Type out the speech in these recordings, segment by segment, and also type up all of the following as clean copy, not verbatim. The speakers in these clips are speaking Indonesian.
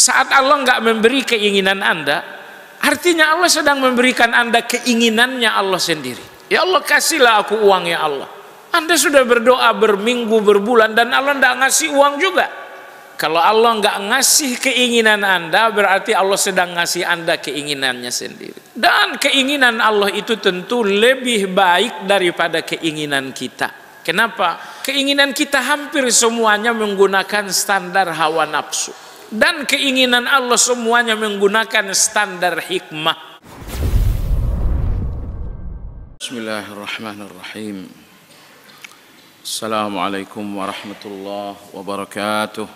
Saat Allah nggak memberi keinginan Anda, artinya Allah sedang memberikan Anda keinginannya Allah sendiri. Ya Allah, kasihlah aku uang ya Allah. Anda sudah berdoa berminggu, berbulan, dan Allah nggak ngasih uang juga. Kalau Allah nggak ngasih keinginan Anda, berarti Allah sedang ngasih Anda keinginannya sendiri. Dan keinginan Allah itu tentu lebih baik daripada keinginan kita. Kenapa? Keinginan kita hampir semuanya menggunakan standar hawa nafsu. Dan keinginan Allah semuanya menggunakan standar hikmah. Bismillahirrahmanirrahim. Assalamualaikum warahmatullahi wabarakatuh.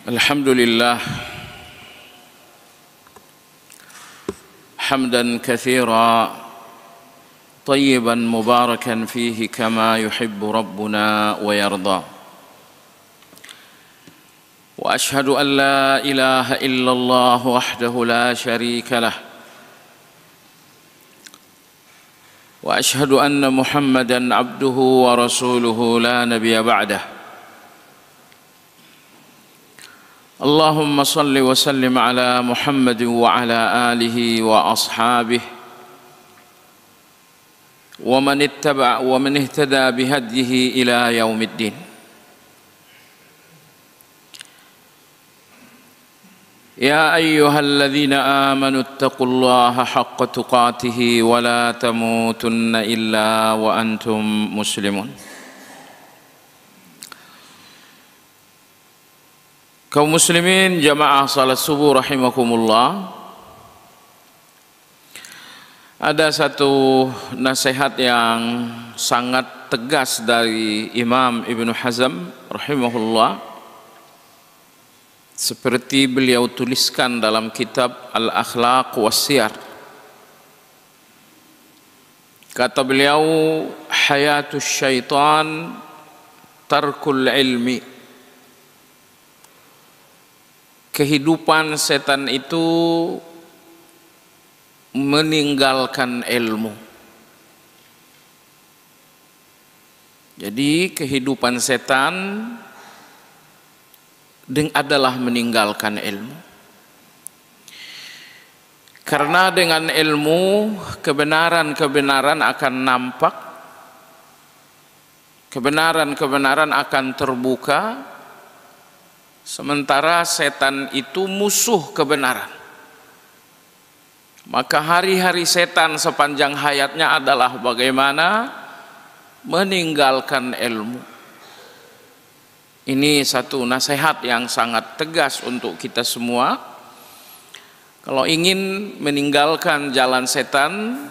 Alhamdulillah hamdan katsira tayyiban mubarakan fihi kama yuhibbu rabbuna wa yarda. Wa ashhadu an la ilaha illallah wahdahu la syarika lah. Wa ashhadu anna Muhammadan abduhu wa rasuluhu la nabiyya ba'dah. Allahumma salli wa sallim ala Muhammad wa ala alihi wa ashabihi wa man ihtada bihadyihi ila yaumiddin. Ya ayyuhalladzina amanu ittaqullaha haqqa tuqatih wa la tamutunna illa wa antum muslimun. Kaum muslimin jamaah salat subuh rahimakumullah. Ada satu nasihat yang sangat tegas dari Imam Ibnu Hazm rahimahullah, seperti beliau tuliskan dalam kitab Al-Akhlaq was-Siyar. Kata beliau, hayatus syaitan tarkul ilmi. Kehidupan setan itu meninggalkan ilmu. Jadi kehidupan setan adalah meninggalkan ilmu. Karena dengan ilmu kebenaran-kebenaran akan nampak, kebenaran-kebenaran akan terbuka. Sementara setan itu musuh kebenaran. Maka hari-hari setan sepanjang hayatnya adalah bagaimana meninggalkan ilmu. Ini satu nasihat yang sangat tegas untuk kita semua. Kalau ingin meninggalkan jalan setan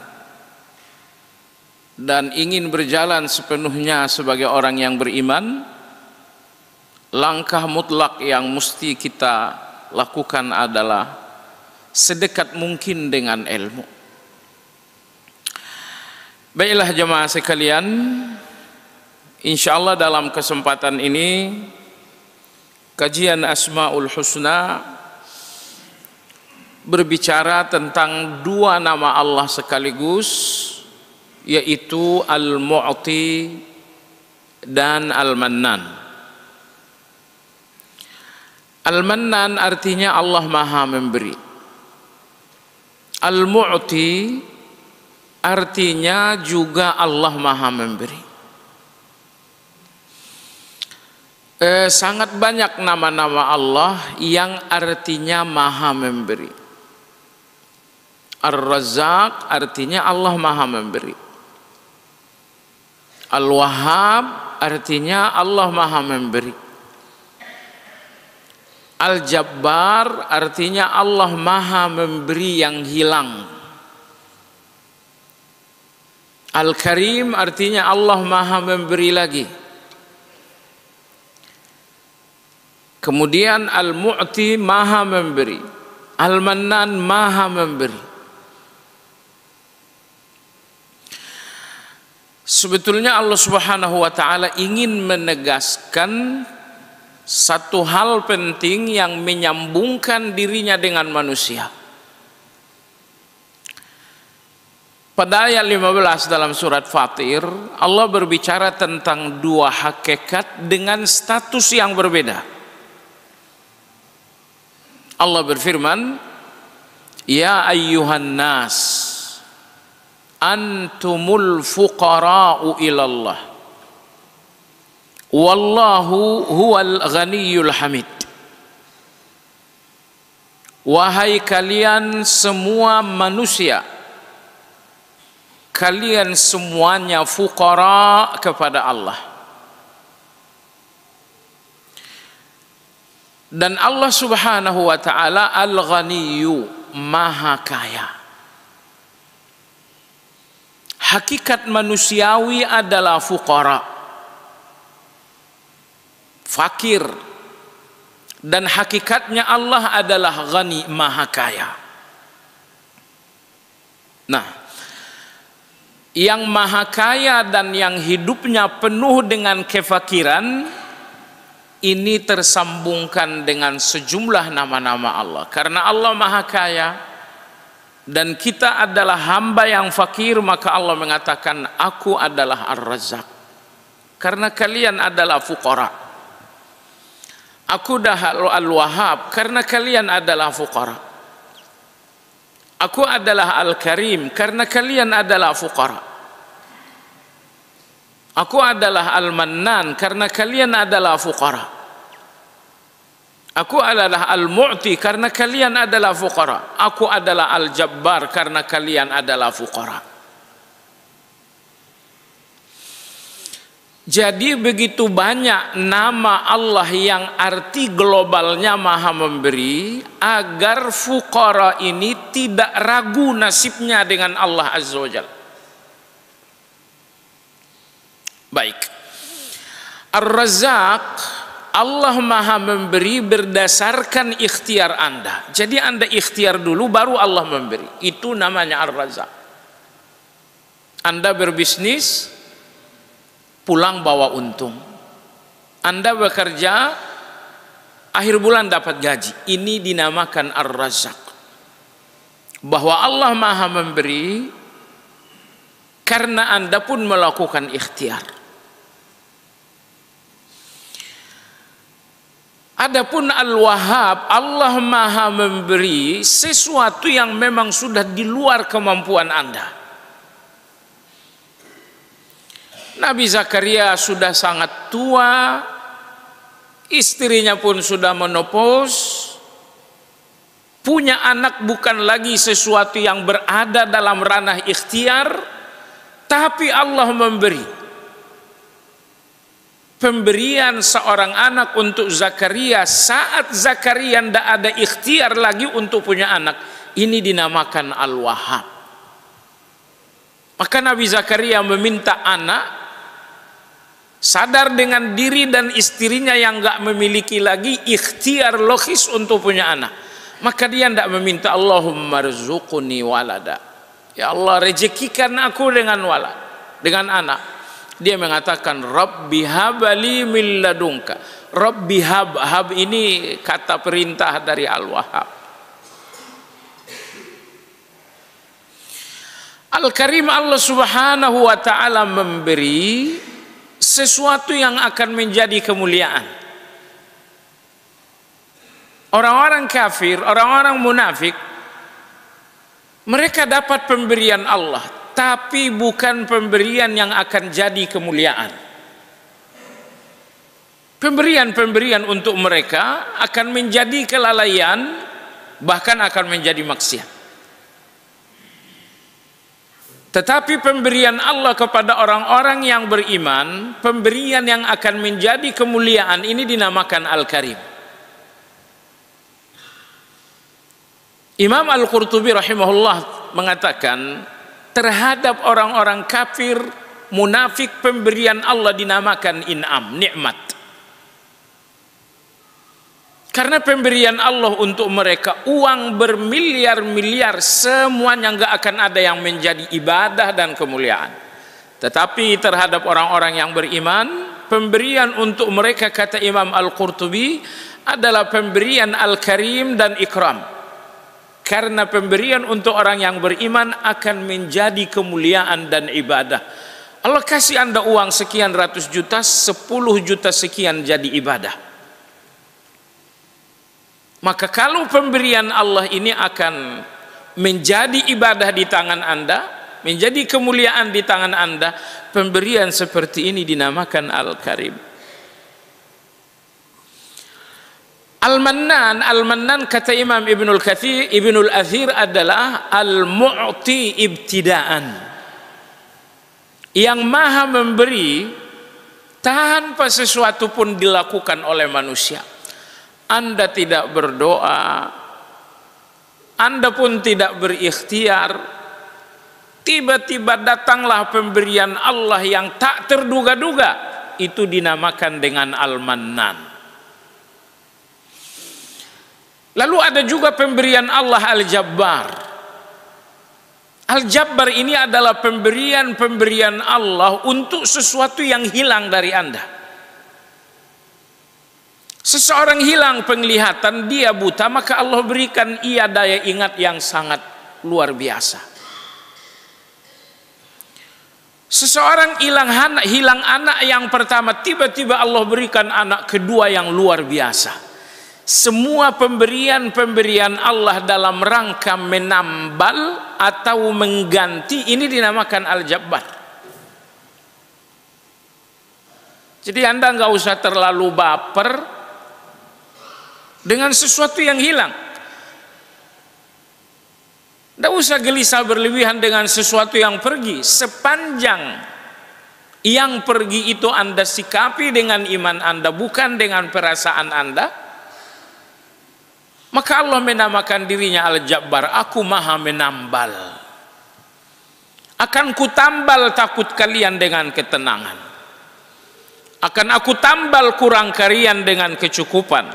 dan ingin berjalan sepenuhnya sebagai orang yang beriman, langkah mutlak yang mesti kita lakukan adalah sedekat mungkin dengan ilmu. Baiklah jemaah sekalian, insyaallah dalam kesempatan ini kajian Asmaul Husna berbicara tentang dua nama Allah sekaligus, yaitu Al-Mu'ti dan Al-Mannan. Al-Mannan artinya Allah Maha Memberi. Al-Mu'ti artinya juga Allah Maha Memberi. Sangat banyak nama-nama Allah yang artinya Maha Memberi. Ar-Razzaq artinya Allah Maha Memberi. Al-Wahhab artinya Allah Maha Memberi. Al-Jabbar artinya Allah Maha Memberi yang hilang. Al-Karim artinya Allah Maha Memberi lagi. Kemudian Al-Mu'ti Maha Memberi, Al-Mannan Maha Memberi. Sebetulnya Allah Subhanahu wa taala ingin menegaskan satu hal penting yang menyambungkan dirinya dengan manusia. Pada ayat 15 dalam surat Fatir, Allah berbicara tentang dua hakikat dengan status yang berbeda. Allah berfirman, "Ya ayyuhan nas, antumul fuqara'u ilallah, wallahu huwal ghaniyul hamid." Wahai kalian semua manusia, kalian semuanya fuqara kepada Allah. Dan Allah Subhanahu wa ta'ala Al-Ghaniyyu, Maha Kaya. Hakikat manusiawi adalah fuqara, fakir. Dan hakikatnya Allah adalah Ghani, Maha Kaya. Nah, yang maha kaya dan yang hidupnya penuh dengan kefakiran, ini tersambungkan dengan sejumlah nama-nama Allah. Karena Allah maha kaya dan kita adalah hamba yang fakir, maka Allah mengatakan, aku adalah Ar-Razzaq. Karena kalian adalah fuqara. Aku dah Al-Wahhab, karena kalian adalah fuqara. Aku adalah Al-Karim, karena kalian adalah fuqara. Aku adalah Al-Mannan, karena kalian adalah fuqara. Aku adalah Al-Mu'ti, karena kalian adalah fuqara. Aku adalah Al-Jabbar, karena kalian adalah fuqara. Jadi begitu banyak nama Allah yang arti globalnya maha memberi, agar fuqara ini tidak ragu nasibnya dengan Allah Azza wa Jalla. Baik, Ar-Razzaq, Allah maha memberi berdasarkan ikhtiar Anda. Jadi Anda ikhtiar dulu baru Allah memberi. Itu namanya Ar-Razzaq. Anda berbisnis, pulang bawa untung. Anda bekerja, akhir bulan dapat gaji. Ini dinamakan Ar-Razzaq. Bahwa Allah maha memberi karena Anda pun melakukan ikhtiar. Adapun Al-Wahhab, Allah maha memberi sesuatu yang memang sudah di luar kemampuan Anda. Nabi Zakaria sudah sangat tua, istrinya pun sudah menopause, punya anak bukan lagi sesuatu yang berada dalam ranah ikhtiar, tapi Allah memberi. Pemberian seorang anak untuk Zakaria saat Zakaria tidak ada ikhtiar lagi untuk punya anak, ini dinamakan Al-Wahhab. Maka Nabi Zakaria meminta anak, sadar dengan diri dan istrinya yang enggak memiliki lagi ikhtiar logis untuk punya anak. Maka dia tidak meminta Allahumma rzuqni walada, ya Allah rezekikan aku dengan walad, dengan anak. Dia mengatakan Rabbi habali min ladunka. Rabbi hab ini kata perintah dari Al-Wahhab. Al-Karim, Allah Subhanahu wa ta'ala memberi sesuatu yang akan menjadi kemuliaan. Orang-orang kafir, orang-orang munafik, mereka dapat pemberian Allah, tapi bukan pemberian yang akan jadi kemuliaan. Pemberian-pemberian untuk mereka akan menjadi kelalaian, bahkan akan menjadi maksiat. Tetapi pemberian Allah kepada orang-orang yang beriman, pemberian yang akan menjadi kemuliaan, ini dinamakan Al-Karim. Imam Al-Qurtubi rahimahullah mengatakan, terhadap orang-orang kafir, munafik, pemberian Allah dinamakan in'am, nikmat. Karena pemberian Allah untuk mereka, uang bermiliar-miliar, semuanya nggak akan ada yang menjadi ibadah dan kemuliaan. Tetapi terhadap orang-orang yang beriman, pemberian untuk mereka, kata Imam Al-Qurtubi, adalah pemberian Al-Karim dan Ikram. Karena pemberian untuk orang yang beriman akan menjadi kemuliaan dan ibadah. Allah kasih Anda uang sekian ratus juta, 10 juta sekian jadi ibadah. Maka kalau pemberian Allah ini akan menjadi ibadah di tangan Anda, menjadi kemuliaan di tangan Anda, pemberian seperti ini dinamakan Al-Karim. Al-Mannan kata Imam Ibnul Athir adalah al-mu'ti ibtidaan, yang maha memberi tanpa sesuatu pun dilakukan oleh manusia. Anda tidak berdoa, Anda pun tidak berikhtiar, tiba-tiba datanglah pemberian Allah yang tak terduga-duga. Itu dinamakan dengan Al-Mannan. Lalu ada juga pemberian Allah Al-Jabbar. Al-Jabbar ini adalah pemberian Allah untuk sesuatu yang hilang dari Anda. Seseorang hilang penglihatan, dia buta, maka Allah berikan ia daya ingat yang sangat luar biasa. Seseorang hilang anak yang pertama, tiba-tiba Allah berikan anak kedua yang luar biasa. Semua pemberian Allah dalam rangka menambal atau mengganti, ini dinamakan Al-Jabbar. Jadi Anda nggak usah terlalu baper dengan sesuatu yang hilang. Nggak usah gelisah berlebihan dengan sesuatu yang pergi. Sepanjang yang pergi itu Anda sikapi dengan iman Anda, bukan dengan perasaan Anda, maka Allah menamakan dirinya Al-Jabbar. Aku maha menambal. Akan kutambal takut kalian dengan ketenangan. Akan aku tambal kurang kalian dengan kecukupan.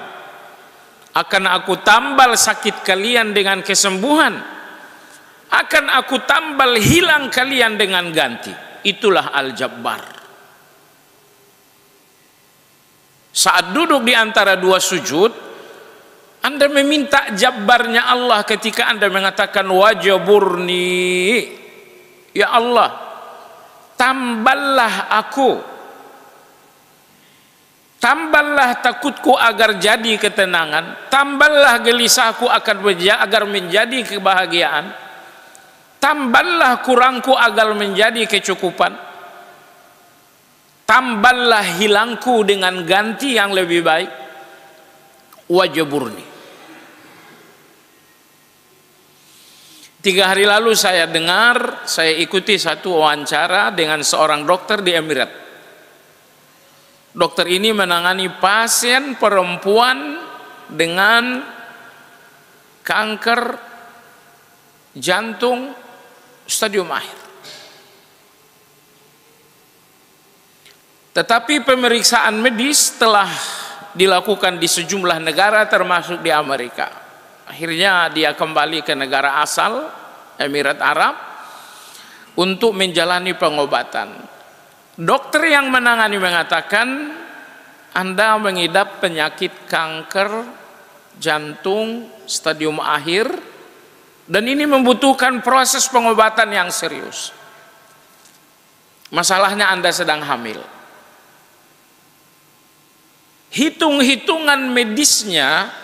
Akan aku tambal sakit kalian dengan kesembuhan. Akan aku tambal hilang kalian dengan ganti. Itulah Al-Jabbar. Saat duduk di antara dua sujud, Anda meminta jabbarnya Allah ketika Anda mengatakan wajaburni, ya Allah, tamballah aku, tamballah takutku agar jadi ketenangan, tamballah gelisahku agar menjadi kebahagiaan, tamballah kurangku agar menjadi kecukupan, tamballah hilangku dengan ganti yang lebih baik. Wajaburni. 3 hari lalu saya ikuti satu wawancara dengan seorang dokter di Emirat. Dokter ini menangani pasien perempuan dengan kanker jantung stadium akhir. Tetapi pemeriksaan medis telah dilakukan di sejumlah negara termasuk di Amerika. Akhirnya dia kembali ke negara asal, Emirat Arab, untuk menjalani pengobatan. Dokter yang menangani mengatakan, Anda mengidap penyakit kanker jantung stadium akhir, dan ini membutuhkan proses pengobatan yang serius. Masalahnya Anda sedang hamil. Hitung-hitungan medisnya,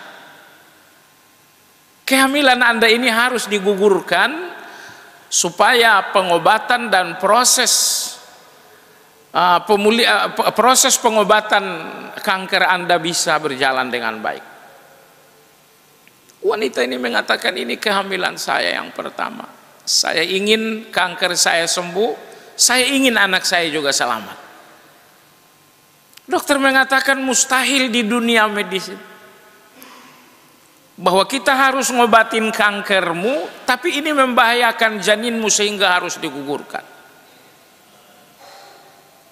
kehamilan Anda ini harus digugurkan supaya pengobatan dan proses pengobatan kanker Anda bisa berjalan dengan baik. Wanita ini mengatakan, ini kehamilan saya yang pertama. Saya ingin kanker saya sembuh, saya ingin anak saya juga selamat. Dokter mengatakan mustahil di dunia medis bahwa kita harus ngobatin kankermu, tapi ini membahayakan janinmu sehingga harus digugurkan.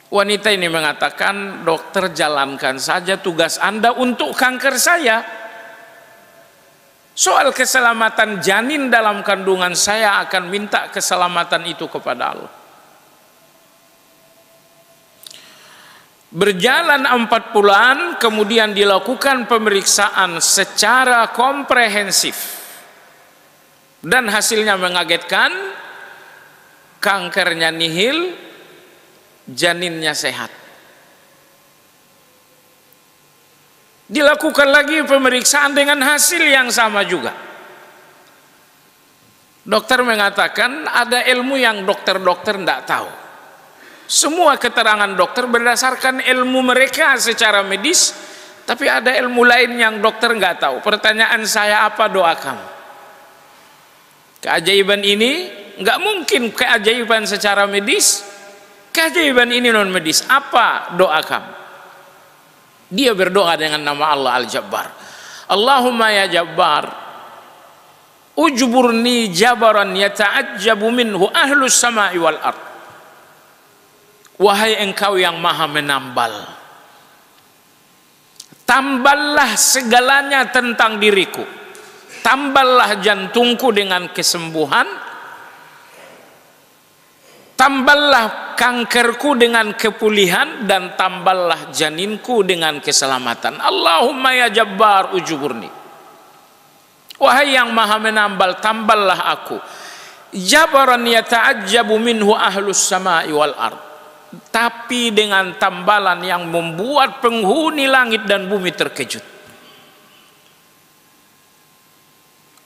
Wanita ini mengatakan, dokter jalankan saja tugas Anda untuk kanker saya. Soal keselamatan janin dalam kandungan saya akan minta keselamatan itu kepada Allah. Berjalan 4 bulan, kemudian dilakukan pemeriksaan secara komprehensif. dan hasilnya mengagetkan, kankernya nihil, janinnya sehat. Dilakukan lagi pemeriksaan dengan hasil yang sama juga. Dokter mengatakan ada ilmu yang dokter-dokter tidak tahu. Semua keterangan dokter berdasarkan ilmu mereka secara medis, tapi ada ilmu lain yang dokter nggak tahu. Pertanyaan saya, apa doa kamu? Keajaiban ini nggak mungkin keajaiban secara medis, keajaiban ini non medis. Apa doa kamu? Dia berdoa dengan nama Allah Al-Jabbar. Allahumma ya Jabbar, ujburni jabaran yata'ajjabu minhu ahlus sama'i wal ard. Wahai engkau yang maha menambal, tamballah segalanya tentang diriku. Tamballah jantungku dengan kesembuhan, tamballah kankerku dengan kepulihan, dan tamballah janinku dengan keselamatan. Allahumma ya Jabbar ujuburni. Wahai yang maha menambal, tamballah aku. Jabaran yata'ajjabu minhu ahlus sama'i wal ard. Tapi dengan tambalan yang membuat penghuni langit dan bumi terkejut.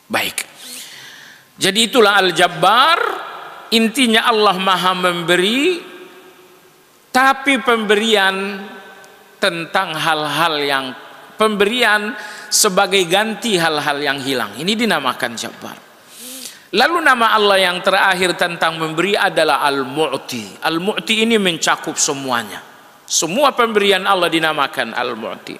Baik. Jadi itulah Al-Jabbar. Intinya Allah maha memberi, tapi pemberian tentang hal-hal yang, pemberian sebagai ganti hal-hal yang hilang. Ini dinamakan Jabbar. Lalu nama Allah yang terakhir tentang memberi adalah Al-Mu'ti. Al-Mu'ti ini mencakup semuanya. Semua pemberian Allah dinamakan Al-Mu'ti.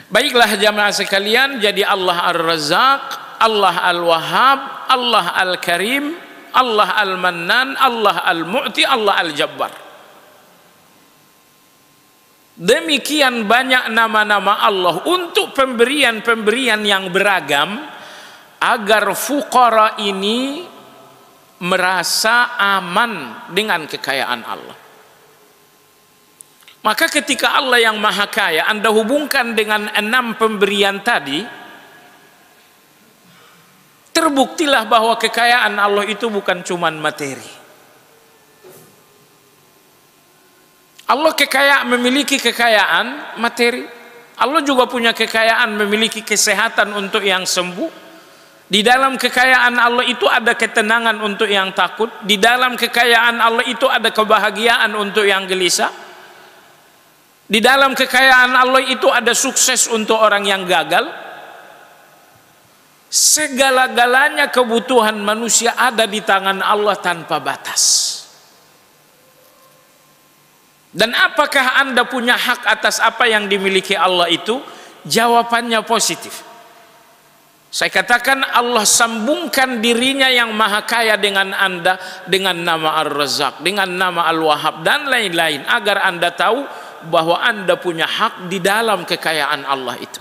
Baiklah jamaah sekalian, jadi Allah Ar-Razzaq, Allah Al-Wahhab, Allah Al-Karim, Allah Al-Mannan, Allah Al-Mu'ti, Allah Al-Jabbar. Demikian banyak nama-nama Allah untuk pemberian-pemberian yang beragam, agar fuqara ini merasa aman dengan kekayaan Allah. Maka ketika Allah yang maha kaya Anda hubungkan dengan 6 pemberian tadi, terbuktilah bahwa kekayaan Allah itu bukan cuma materi. Allah memiliki kekayaan materi. Allah juga punya kekayaan memiliki kesehatan untuk yang sembuh. Di dalam kekayaan Allah itu ada ketenangan untuk yang takut. Di dalam kekayaan Allah itu ada kebahagiaan untuk yang gelisah. Di dalam kekayaan Allah itu ada sukses untuk orang yang gagal. Segala-galanya kebutuhan manusia ada di tangan Allah tanpa batas. Dan apakah Anda punya hak atas apa yang dimiliki Allah itu? Jawabannya positif. Saya katakan Allah sambungkan dirinya yang maha kaya dengan Anda, dengan nama Ar-Razzaq, dengan nama Al-Wahhab dan lain-lain, agar Anda tahu bahwa Anda punya hak di dalam kekayaan Allah itu.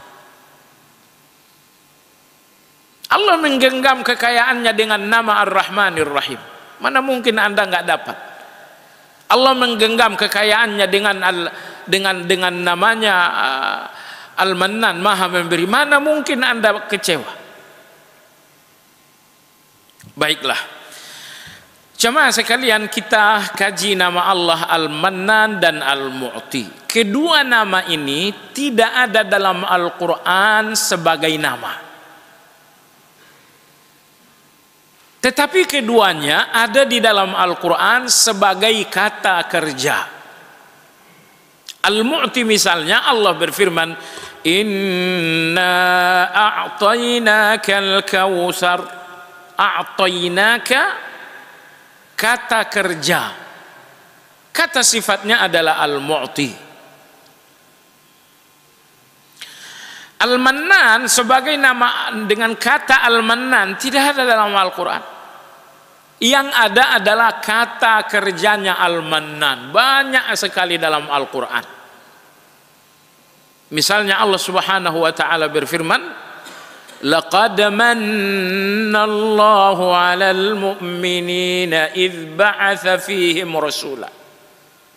Allah menggenggam kekayaannya dengan nama Ar-Rahmanir Rahim. Mana mungkin Anda nggak dapat? Allah menggenggam kekayaannya dengan namanya Al-Mannan, Maha Memberi. Mana mungkin Anda kecewa? Baiklah. Jemaah sekalian, kita kaji nama Allah Al-Mannan dan Al-Mu'ti. Kedua nama ini tidak ada dalam Al-Quran sebagai nama, tetapi keduanya ada di dalam Al-Quran sebagai kata kerja. Al-Mu'ti misalnya Allah berfirman, Inna a'tainakal kawthar. A'tainaka kata kerja, kata sifatnya adalah Al-Mu'ti. Al-Mannan sebagai nama dengan kata Al-Mannan tidak ada dalam Al-Quran. Yang ada adalah kata kerjanya Al-Mannan, banyak sekali dalam Al-Quran. Misalnya Allah Subhanahu wa taala berfirman, laqad manna Allahu 'alal mu'minina idz ba'atsa fihim rasula.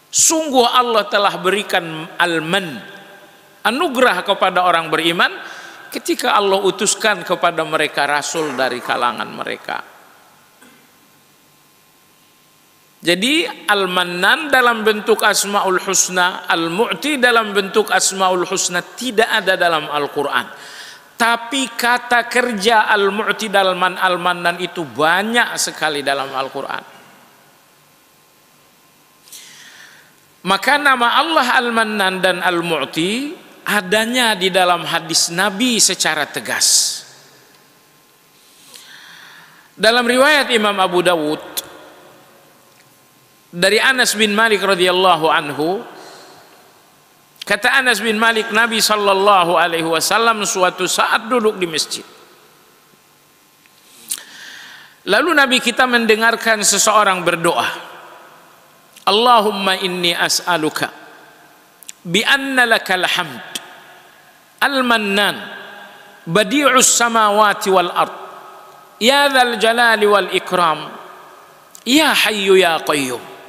Sungguh Allah telah berikan al-man, anugerah kepada orang beriman ketika Allah utuskan kepada mereka rasul dari kalangan mereka. Jadi Al-Mannan dalam bentuk Asmaul Husna, Al-Mu'ti dalam bentuk Asmaul Husna tidak ada dalam Al-Quran. Tapi kata kerja Al-Mu'ti dan Al-Mannan itu banyak sekali dalam Al-Quran. Maka nama Allah Al-Mannan dan Al-Mu'ti adanya di dalam hadis Nabi secara tegas. Dalam riwayat Imam Abu Dawud dari Anas bin Malik radhiyallahu anhu, kata Anas bin Malik, Nabi sallallahu alaihi wasallam suatu saat duduk di masjid. Lalu Nabi kita mendengarkan seseorang berdoa, Allahumma inni as'aluka bi anna lakal hamd al-mannan badi'us samawati wal ard ya dzal jalali wal ikram ya hayyu ya qayyum.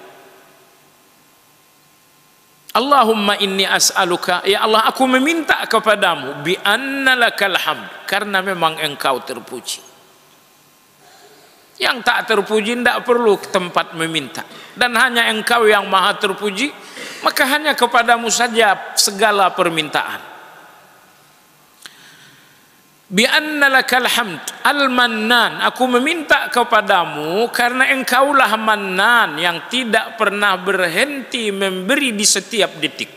Allahumma inni as'aluka, ya Allah aku meminta kepadamu bi anna lakal hamd, karena memang engkau terpuji. Yang tak terpuji tidak perlu tempat meminta, dan hanya engkau yang maha terpuji, maka hanya kepadamu saja segala permintaan. Bi anna lakal hamd al-mannan, aku meminta kepadamu karena engkaulah mannan yang tidak pernah berhenti memberi di setiap detik.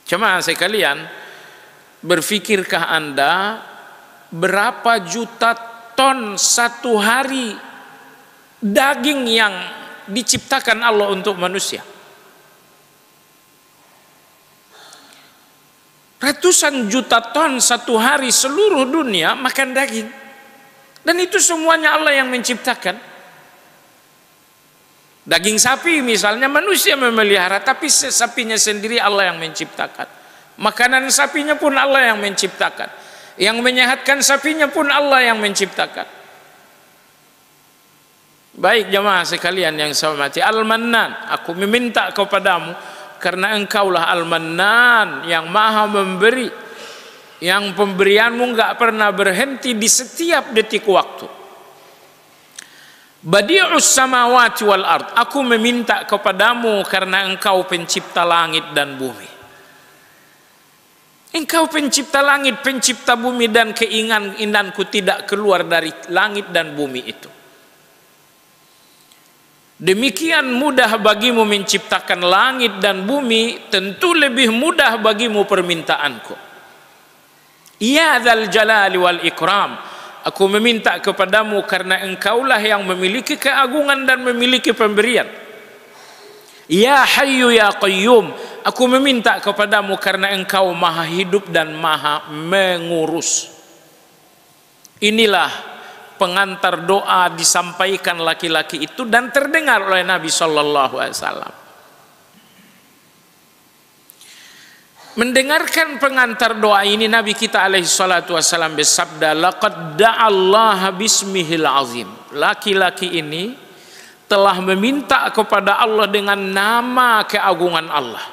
Jemaah sekalian, berfikirkah Anda berapa juta ton satu hari daging yang diciptakan Allah untuk manusia? Ratusan juta ton satu hari seluruh dunia makan daging. Dan itu semuanya Allah yang menciptakan. Daging sapi misalnya manusia memelihara, tapi sapinya sendiri Allah yang menciptakan. Makanan sapinya pun Allah yang menciptakan. Yang menyehatkan sapinya pun Allah yang menciptakan. Baik jemaah sekalian yang saya hormati, Al-Mannan, aku meminta kepadamu karena engkaulah Al-Mannan yang maha memberi, yang pemberianmu enggak pernah berhenti di setiap detik waktu. Badi'us samawati wal ard, aku meminta kepadamu karena engkau pencipta langit dan bumi. Engkau pencipta langit, pencipta bumi, dan keinginanku tidak keluar dari langit dan bumi itu. Demikian mudah bagimu menciptakan langit dan bumi, tentu lebih mudah bagimu permintaanku. Ya dzal jalali wal ikram, aku meminta kepadamu karena engkaulah yang memiliki keagungan dan memiliki pemberian. Ya hayyu ya qayyum, aku meminta kepadamu karena engkau maha hidup dan maha mengurus. Inilah pengantar doa disampaikan laki-laki itu dan terdengar oleh Nabi sallallahu alaihi wasallam. Mendengarkan pengantar doa ini, Nabi kita alaihi salatu wasallam bersabda, laqad da'allaha bismihil azim. Laki-laki ini telah meminta kepada Allah dengan nama keagungan Allah.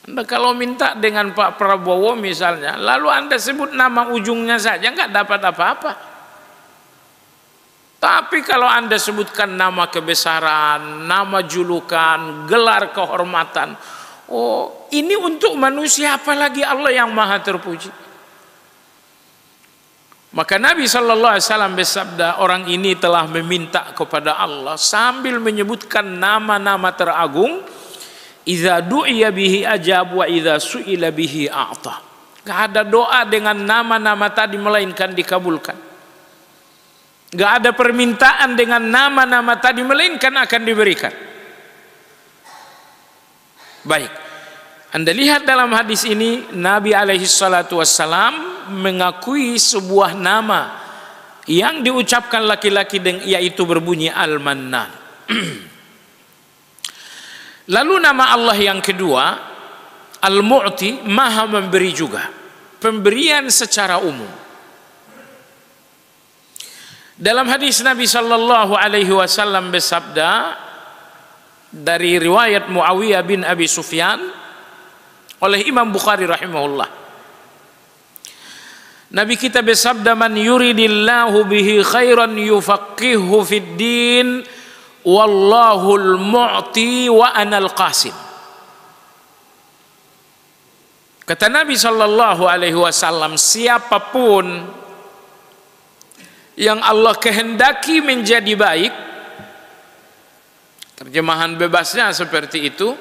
Anda kalau minta dengan Pak Prabowo misalnya, lalu Anda sebut nama ujungnya saja, nggak dapat apa-apa. Tapi kalau Anda sebutkan nama kebesaran, nama julukan, gelar kehormatan, oh ini untuk manusia, apalagi Allah yang maha terpuji. Maka Nabi sallallahu alaihi wasallam bersabda, orang ini telah meminta kepada Allah sambil menyebutkan nama-nama teragung. Idza du'iya bihi ajab wa idza su'ila bihi a'ta. Enggak ada doa dengan nama-nama tadi melainkan dikabulkan. Enggak ada permintaan dengan nama-nama tadi melainkan akan diberikan. Baik. Anda lihat dalam hadis ini, Nabi alaihi salatu wassalam mengakui sebuah nama yang diucapkan laki-laki yaitu berbunyi Al-Mannan. Lalu nama Allah yang kedua, Al-Mu'ti, maha memberi juga, pemberian secara umum. Dalam hadis Nabi sallallahu alaihi wasallam bersabda dari riwayat Muawiyah bin Abi Sufyan oleh Imam Bukhari rahimahullah. Nabi kita bersabda, man yuridillahu bihi khairan yufaqihuhu fid din wallahul mu'ti wa anal qasim. Kata Nabi sallallahu alaihi wasallam, siapapun yang Allah kehendaki menjadi baik, terjemahan bebasnya seperti itu,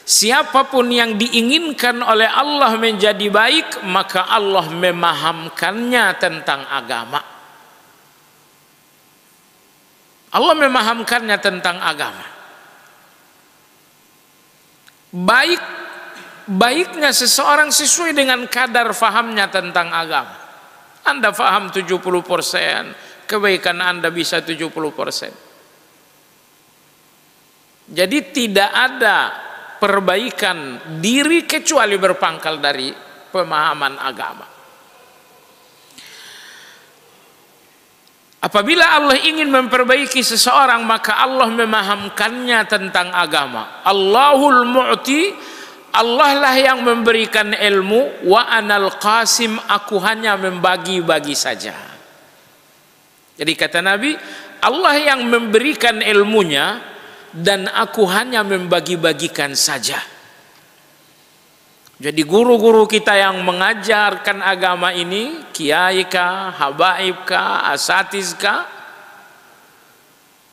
siapapun yang diinginkan oleh Allah menjadi baik, maka Allah memahamkannya tentang agama. Allah memahamkannya tentang agama. Baiknya seseorang sesuai dengan kadar fahamnya tentang agama. Anda faham 70%, kebaikan Anda bisa 70%. Jadi tidak ada perbaikan diri kecuali berpangkal dari pemahaman agama. Apabila Allah ingin memperbaiki seseorang, maka Allah memahamkannya tentang agama. Allahul mu'ti, Allah lah yang memberikan ilmu, wa anal qasim, aku hanya membagi-bagi saja. Jadi kata Nabi, Allah yang memberikan ilmunya dan aku hanya membagi-bagikan saja. Jadi guru-guru kita yang mengajarkan agama ini, kiai kah, habaib kah, asatiz kah,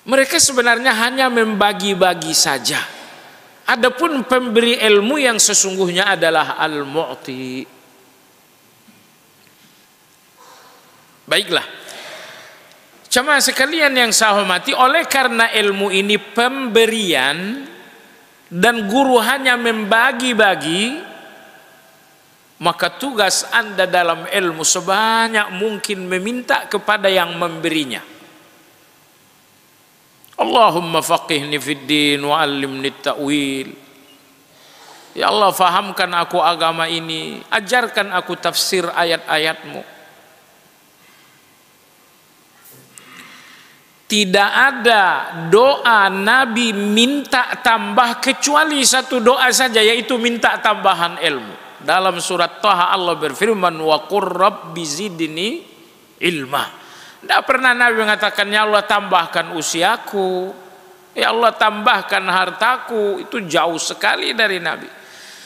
mereka sebenarnya hanya membagi-bagi saja. Adapun pemberi ilmu yang sesungguhnya adalah al-mu'ti. Baiklah, jemaah sekalian yang saya hormati, oleh karena ilmu ini pemberian dan guru hanya membagi-bagi, maka tugas Anda dalam ilmu sebanyak mungkin meminta kepada yang memberinya. Allahumma faqihni fid din wa 'allimni ta'wil. Ya Allah, fahamkan aku agama ini, ajarkan aku tafsir ayat-ayat-Mu. Tidak ada doa Nabi minta tambah kecuali satu doa saja, yaitu minta tambahan ilmu. Dalam surat Taha Allah berfirman, wa qur rabbi zidni ilma. Tidak pernah Nabi mengatakan, ya Allah tambahkan usiaku, ya Allah tambahkan hartaku. Itu jauh sekali dari Nabi.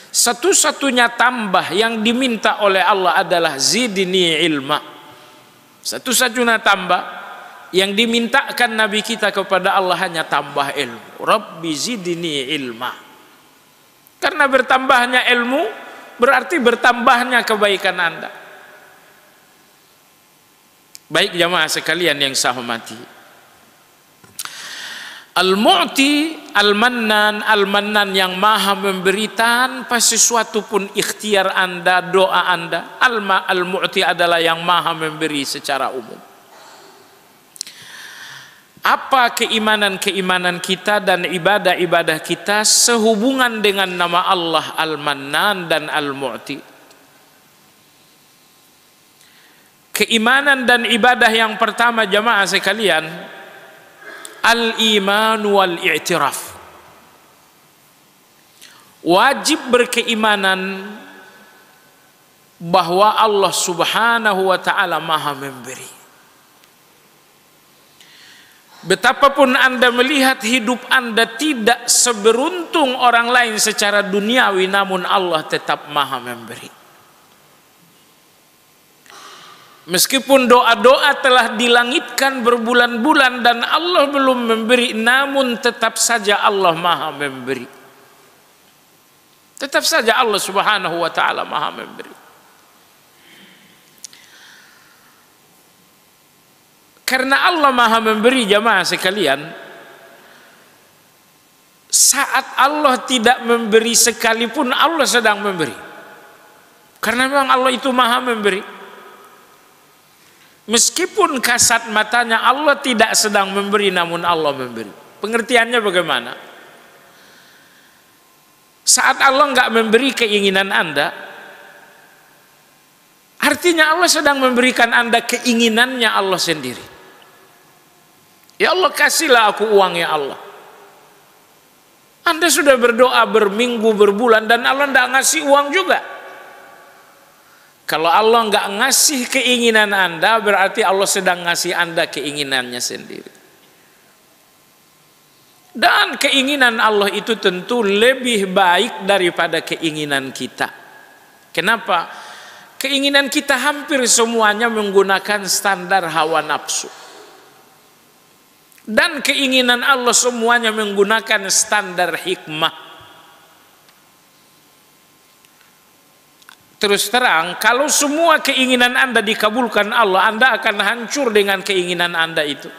Satu-satunya tambah yang diminta oleh Allah adalah zidni ilma. Satu-satunya tambah yang dimintakan Nabi kita kepada Allah hanya tambah ilmu. Rabbi zidni ilma. Karena bertambahnya ilmu berarti bertambahnya kebaikan Anda. Baik jamaah sekalian yang saya hormati, al-mu'ti, al-mannan, al-mannan yang maha memberi tanpa sesuatu pun ikhtiar Anda, doa Anda. Al-mu'ti adalah yang maha memberi secara umum. Apa keimanan-keimanan kita dan ibadah-ibadah kita sehubungan dengan nama Allah al-mannan dan al-mu'ti? Keimanan dan ibadah yang pertama jamaah sekalian, al-iman wal-i'tiraf. Wajib berkeimanan bahwa Allah subhanahu wa ta'ala maha memberi. Betapapun Anda melihat hidup Anda tidak seberuntung orang lain secara duniawi, namun Allah tetap maha memberi. Meskipun doa-doa telah dilangitkan berbulan-bulan dan Allah belum memberi, namun tetap saja Allah maha memberi. Tetap saja Allah subhanahu wa ta'ala maha memberi. Karena Allah maha memberi jamaah sekalian, saat Allah tidak memberi sekalipun Allah sedang memberi. Karena memang Allah itu maha memberi. Meskipun kasat matanya Allah tidak sedang memberi, namun Allah memberi. Pengertiannya bagaimana? Saat Allah nggak memberi keinginan Anda, artinya Allah sedang memberikan Anda keinginannya Allah sendiri. Ya Allah, kasihlah aku uang ya Allah. Anda sudah berdoa berminggu, berbulan, dan Allah tidak ngasih uang juga. Kalau Allah nggak ngasih keinginan Anda, berarti Allah sedang ngasih Anda keinginannya sendiri. Dan keinginan Allah itu tentu lebih baik daripada keinginan kita. Kenapa? Keinginan kita hampir semuanya menggunakan standar hawa nafsu. Dan keinginan Allah semuanya menggunakan standar hikmah. Terus terang, kalau semua keinginan Anda dikabulkan Allah, Anda akan hancur dengan keinginan Anda itu.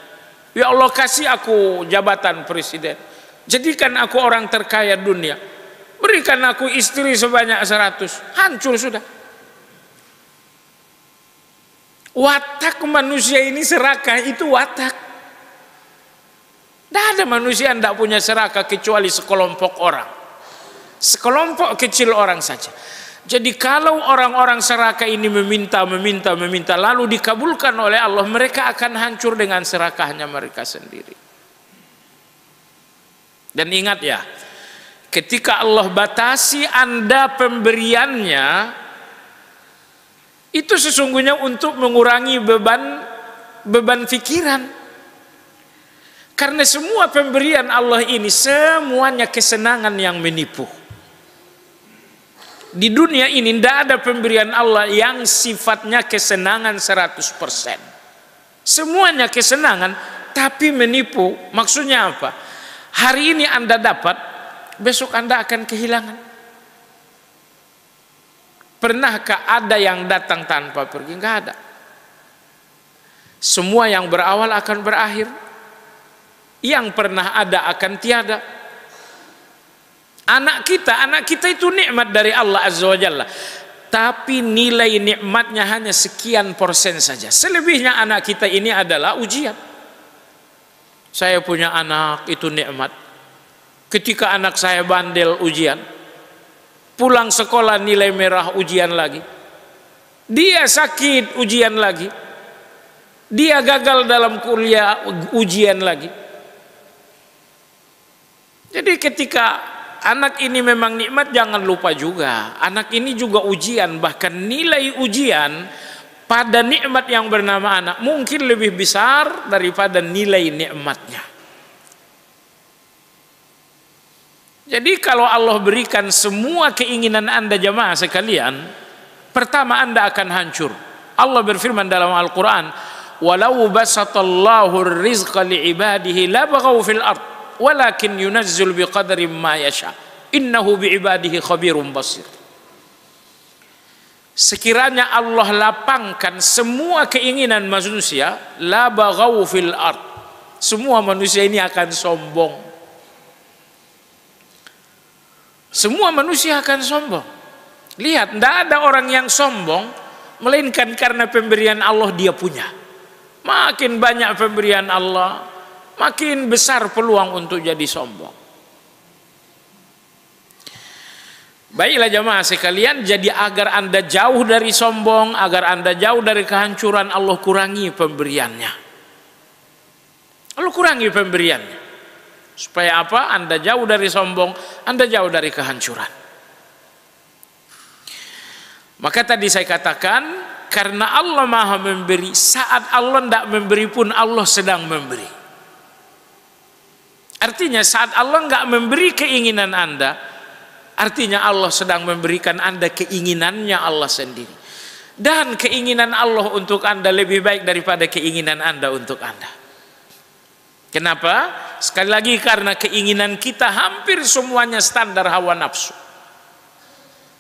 Ya Allah, kasih aku jabatan presiden, jadikan aku orang terkaya dunia, berikan aku istri sebanyak 100, hancur sudah. Watak manusia ini serakah, itu watak. Tidak ada manusia yang tidak punya serakah kecuali sekelompok orang, sekelompok kecil orang saja. Jadi kalau orang-orang serakah ini meminta lalu dikabulkan oleh Allah, mereka akan hancur dengan serakahnya mereka sendiri. Dan ingat ya, ketika Allah batasi Anda pemberiannya, itu sesungguhnya untuk mengurangi beban pikiran. Karena semua pemberian Allah ini semuanya kesenangan yang menipu. Di dunia ini tidak ada pemberian Allah yang sifatnya kesenangan 100%. Semuanya kesenangan tapi menipu. Maksudnya apa? Hari ini Anda dapat, besok Anda akan kehilangan. Pernahkah ada yang datang tanpa pergi? Enggak ada. Semua yang berawal akan berakhir. Yang pernah ada akan tiada. Anak kita itu nikmat dari Allah Azza wa Jalla, tapi nilai nikmatnya hanya sekian persen saja. Selebihnya anak kita ini adalah ujian. Saya punya anak, itu nikmat. Ketika anak saya bandel, ujian. Pulang sekolah nilai merah, ujian lagi. Dia sakit, ujian lagi. Dia gagal dalam kuliah, ujian lagi. Jadi ketika anak ini memang nikmat, jangan lupa juga anak ini juga ujian. Bahkan nilai ujian pada nikmat yang bernama anak mungkin lebih besar daripada nilai nikmatnya. Jadi kalau Allah berikan semua keinginan Anda jamaah sekalian, pertama Anda akan hancur. Allah berfirman dalam Al-Quran, walau basatallahu rizqa li'ibadihi labaghaw fil ard walakin yunazzil biqadri ma yasha innahu biibadihi khabirum basir. Sekiranya Allah lapangkan semua keinginan manusia, la baghaw fil ard, semua manusia ini akan sombong. Semua manusia akan sombong. Lihat, tidak ada orang yang sombong melainkan karena pemberian Allah dia punya. Makin banyak pemberian Allah, makin besar peluang untuk jadi sombong. Baiklah jamaah sekalian, jadi agar Anda jauh dari sombong, agar Anda jauh dari kehancuran, Allah kurangi pemberiannya. Allah kurangi pemberiannya. Supaya apa? Anda jauh dari sombong, Anda jauh dari kehancuran. Maka tadi saya katakan, karena Allah maha memberi, saat Allah tidak memberi pun Allah sedang memberi. Artinya saat Allah nggak memberi keinginan Anda, artinya Allah sedang memberikan Anda keinginannya Allah sendiri. Dan keinginan Allah untuk Anda lebih baik daripada keinginan Anda untuk Anda. Kenapa? Sekali lagi karena keinginan kita hampir semuanya standar hawa nafsu.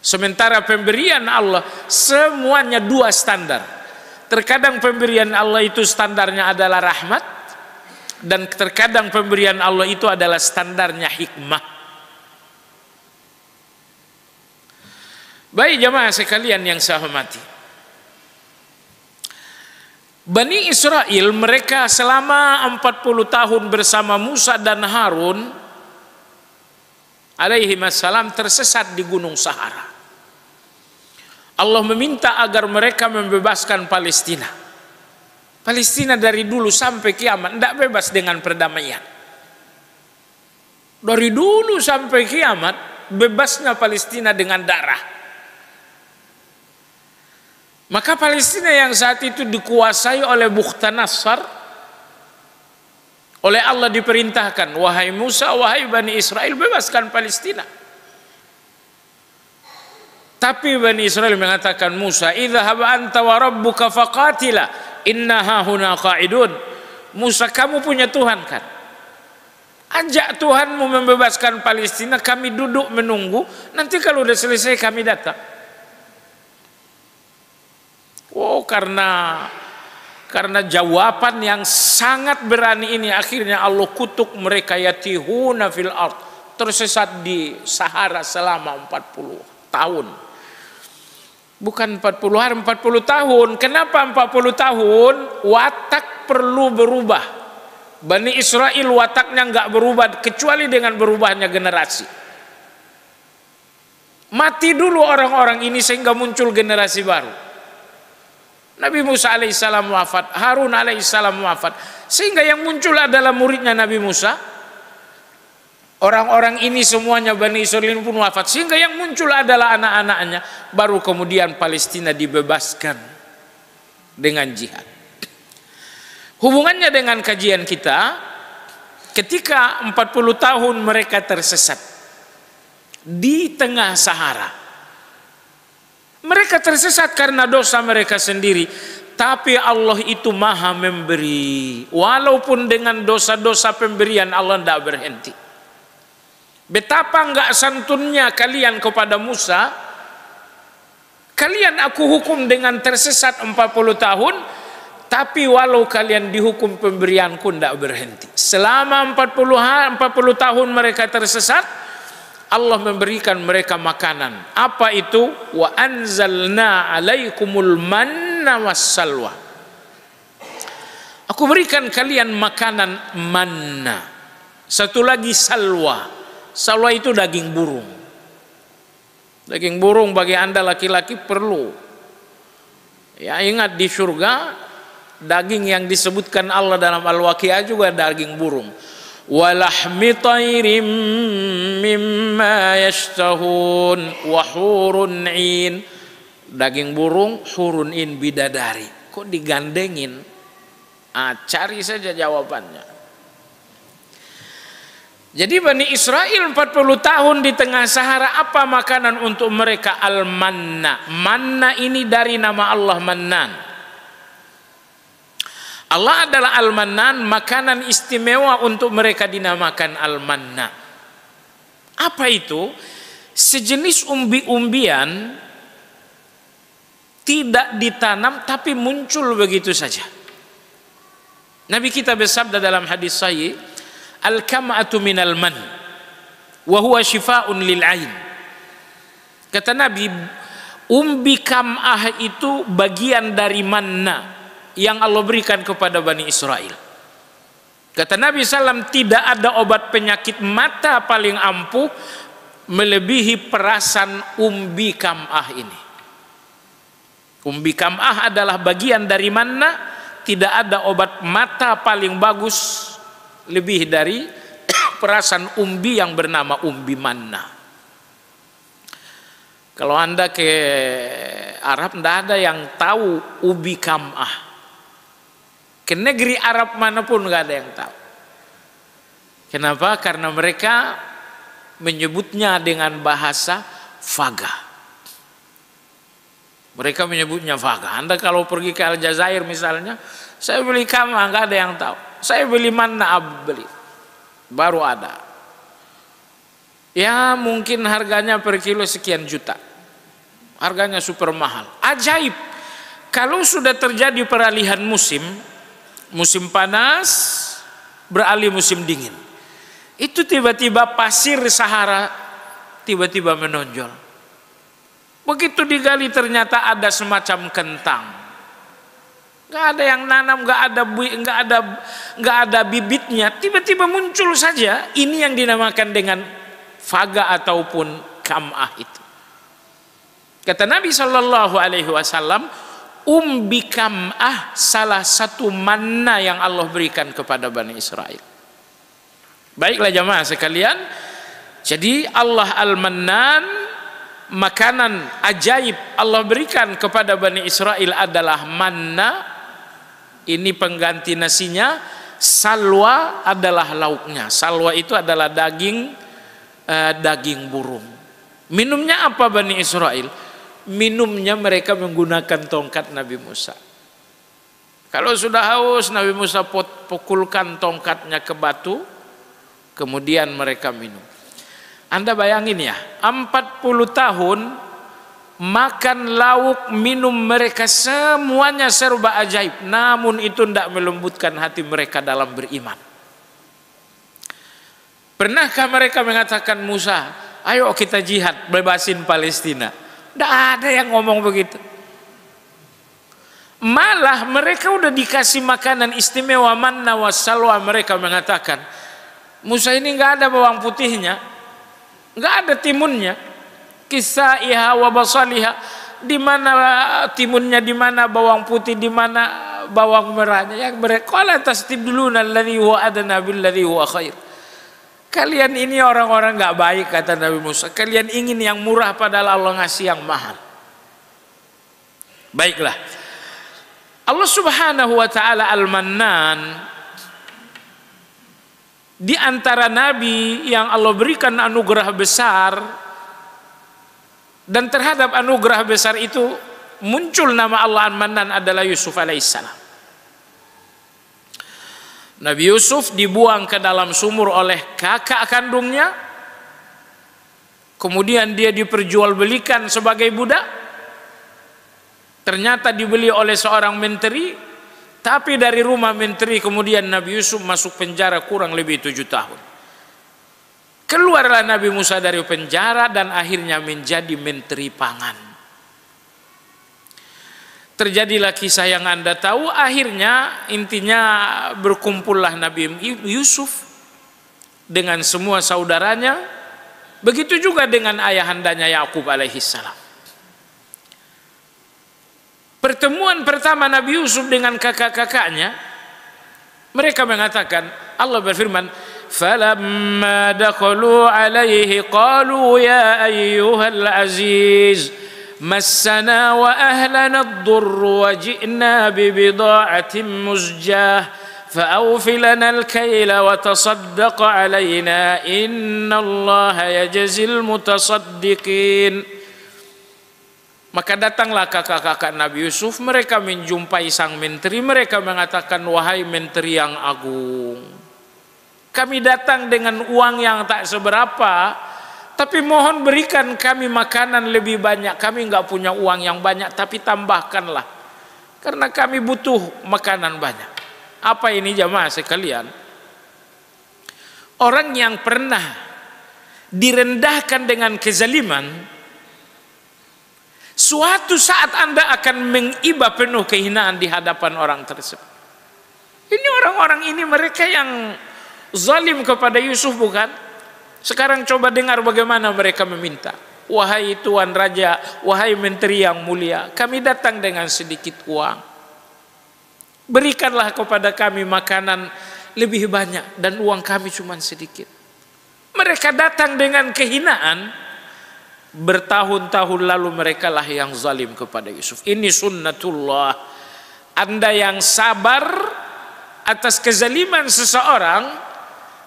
Sementara pemberian Allah semuanya dua standar. Terkadang pemberian Allah itu standarnya adalah rahmat, dan terkadang pemberian Allah itu adalah standarnya hikmah. Baik jamaah sekalian yang saya hormati, Bani Israel mereka selama 40 tahun bersama Musa dan Harun alaihi wassalam tersesat di Gunung Sahara. Allah meminta agar mereka membebaskan Palestina. Palestina dari dulu sampai kiamat tidak bebas dengan perdamaian. Dari dulu sampai kiamat, bebasnya Palestina dengan darah. Maka Palestina yang saat itu dikuasai oleh Bukhtanasar, oleh Allah diperintahkan, wahai Musa, wahai Bani Israel, bebaskan Palestina. Tapi Bani Israel mengatakan, Musa, idhhab anta wa rabbuka faqatila inna hahuna qa'idun. Musa, kamu punya Tuhan kan? Ajak Tuhanmu membebaskan Palestina, kami duduk menunggu, nanti kalau udah selesai kami datang. Oh, karena jawaban yang sangat berani ini, akhirnya Allah kutuk mereka, yatihuna fil ard, tersesat di Sahara selama 40 tahun. Bukan 40 hari, 40 tahun. Kenapa 40 tahun? Watak perlu berubah. Bani Israel wataknya nggak berubah kecuali dengan berubahnya generasi. Mati dulu orang-orang ini sehingga muncul generasi baru. Nabi Musa alaihissalam wafat, Harun alaihissalam wafat, sehingga yang muncul adalah muridnya Nabi Musa. Orang-orang ini semuanya Bani Israel pun wafat, sehingga yang muncul adalah anak-anaknya. Baru kemudian Palestina dibebaskan dengan jihad. Hubungannya dengan kajian kita, ketika 40 tahun mereka tersesat di tengah Sahara. Mereka tersesat karena dosa mereka sendiri, tapi Allah itu maha memberi. Walaupun dengan dosa-dosa pemberian, Allah tidak berhenti. Betapa enggak santunnya kalian kepada Musa. Kalian aku hukum dengan tersesat 40 tahun, tapi walau kalian dihukum pemberianku tidak berhenti. Selama 40 tahun mereka tersesat, Allah memberikan mereka makanan. Apa itu? Wa anzalna alaikumul manna wassalwa. Aku berikan kalian makanan manna. Satu lagi salwa. Salwa itu daging burung. Daging burung bagi Anda laki-laki perlu. Ya, ingat di surga daging yang disebutkan Allah dalam Al-Waqiah juga daging burung. Walahmi tayrim mimma yashtahun wa hurun in. Daging burung, hurun in, bidadari. Kok digandengin? Cari saja jawabannya. Jadi Bani Israel 40 tahun di tengah Sahara, apa makanan untuk mereka? Al-manna. Manna ini dari nama Allah Mannan. Allah adalah Al-Mannan, makanan istimewa untuk mereka dinamakan Al-Manna. Apa itu? Sejenis umbi-umbian, tidak ditanam tapi muncul begitu saja. Nabi kita bersabda dalam hadis sahih, al-kam'atu minal man wa huwa shifaa'un lil 'ain. Kata Nabi, umbi kam'ah itu bagian dari manna yang Allah berikan kepada Bani Israel. Kata Nabi SAW, tidak ada obat penyakit mata paling ampuh melebihi perasan umbi kam'ah ini. Umbi kam'ah adalah bagian dari manna. Tidak ada obat mata paling bagus lebih dari perasan umbi yang bernama umbi manna. Kalau Anda ke Arab, tidak ada yang tahu ubi kam'ah. Ke negeri Arab manapun nggak ada yang tahu. Kenapa? Karena mereka menyebutnya dengan bahasa faga. Mereka menyebutnya faga. Anda kalau pergi ke Aljazair misalnya, saya beli kam'ah, nggak ada yang tahu. Saya beli manna, beli baru ada. Ya mungkin harganya per kilo sekian juta. Harganya super mahal. Ajaib. Kalau sudah terjadi peralihan musim, musim panas beralih musim dingin, itu tiba-tiba pasir Sahara tiba-tiba menonjol. Begitu digali ternyata ada semacam kentang. Nggak ada yang nanam, nggak ada bibitnya, tiba-tiba muncul saja. Ini yang dinamakan dengan faga ataupun kam'ah itu. Kata Nabi SAW, umbi kam'ah salah satu manna yang Allah berikan kepada Bani Israel. Baiklah jamaah sekalian, jadi Allah Al-Mannan, makanan ajaib Allah berikan kepada Bani Israel adalah manna, ini pengganti nasinya. Salwa adalah lauknya. Salwa itu adalah daging burung. Minumnya apa Bani Israel? Minumnya mereka menggunakan tongkat Nabi Musa. Kalau sudah haus, Nabi Musa pukulkan tongkatnya ke batu, kemudian mereka minum. Anda bayangin ya, 40 tahun makan, lauk, minum mereka semuanya serba ajaib, namun itu tidak melembutkan hati mereka dalam beriman. Pernahkah mereka mengatakan, Musa, ayo kita jihad, bebasin Palestina? Tidak ada yang ngomong begitu. Malah mereka udah dikasih makanan istimewa manna wassalwa, mereka mengatakan, Musa ini nggak ada bawang putihnya, nggak ada timunnya, kisaiha wa basaliha, di mana timunnya, di mana bawang putih, di mana bawang merahnya. Yang mereka qala tastibdiluna alladhi huwa adna billadhi huwa khair. Kalian ini orang-orang nggak baik, kata Nabi Musa. Kalian ingin yang murah padahal Allah ngasih yang mahal. Baiklah, Allah Subhanahu wa taala Al-Mannan, di antara nabi yang Allah berikan anugerah besar, dan terhadap anugerah besar itu muncul nama Allah Al-Mannan adalah Yusuf alaihissalam. Nabi Yusuf dibuang ke dalam sumur oleh kakak kandungnya, kemudian dia diperjualbelikan sebagai budak, ternyata dibeli oleh seorang menteri. Tapi dari rumah menteri kemudian Nabi Yusuf masuk penjara kurang lebih 7 tahun. Keluarlah Nabi Musa dari penjara dan akhirnya menjadi menteri pangan. Terjadilah kisah yang Anda tahu, akhirnya intinya berkumpullah Nabi Yusuf dengan semua saudaranya, begitu juga dengan ayahandanya Yakub alaihissalam. Pertemuan pertama Nabi Yusuf dengan kakak-kakaknya, mereka mengatakan, Allah berfirman, "Falamma dakhalu alaihi qalu ya ayyuhal aziz, massana wa ahlana ad-durr wa ji'na bi bida'atin muzjah, fa'awfi lana al-kayla wa tasaddaq alaina innallaha yajzil mutasaddiqin." Maka datanglah kakak-kakak Nabi Yusuf, mereka menjumpai sang menteri, mereka mengatakan, wahai menteri yang agung, kami datang dengan uang yang tak seberapa, tapi mohon berikan kami makanan lebih banyak. Kami nggak punya uang yang banyak, tapi tambahkanlah, karena kami butuh makanan banyak. Apa ini jamaah sekalian? Orang yang pernah direndahkan dengan kezaliman, suatu saat Anda akan mengiba penuh kehinaan di hadapan orang tersebut. Ini orang-orang ini, mereka yang zalim kepada Yusuf, bukan? Sekarang coba dengar bagaimana mereka meminta. Wahai Tuan Raja, wahai menteri yang mulia, kami datang dengan sedikit uang. Berikanlah kepada kami makanan lebih banyak dan uang kami cuma sedikit. Mereka datang dengan kehinaan. Bertahun-tahun lalu mereka lah yang zalim kepada Yusuf. Ini sunnatullah. Anda yang sabar atas kezaliman seseorang,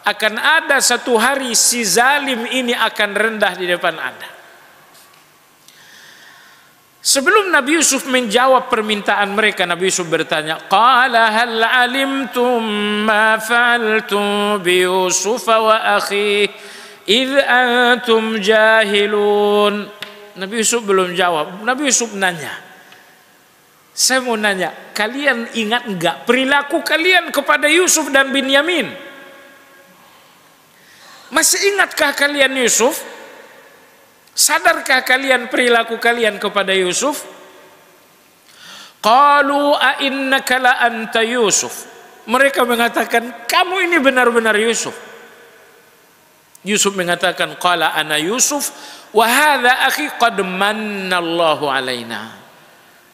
akan ada satu hari si zalim ini akan rendah di depan Anda. Sebelum Nabi Yusuf menjawab permintaan mereka, Nabi Yusuf bertanya, qala hal alimtum ma fa'altum bi Yusuf wa akhihi idh antum jahilun. Nabi Yusuf belum jawab. Nabi Yusuf nanya, saya mau nanya, kalian ingat enggak perilaku kalian kepada Yusuf dan Binyamin? Masih ingatkah kalian Yusuf? Sadarkah kalian perilaku kalian kepada Yusuf? Qalu a innaka la anta Yusuf. Mereka mengatakan, kamu ini benar-benar Yusuf. Yusuf mengatakan, qala ana Yusuf wa hadha akhi qad mannallahu alaina.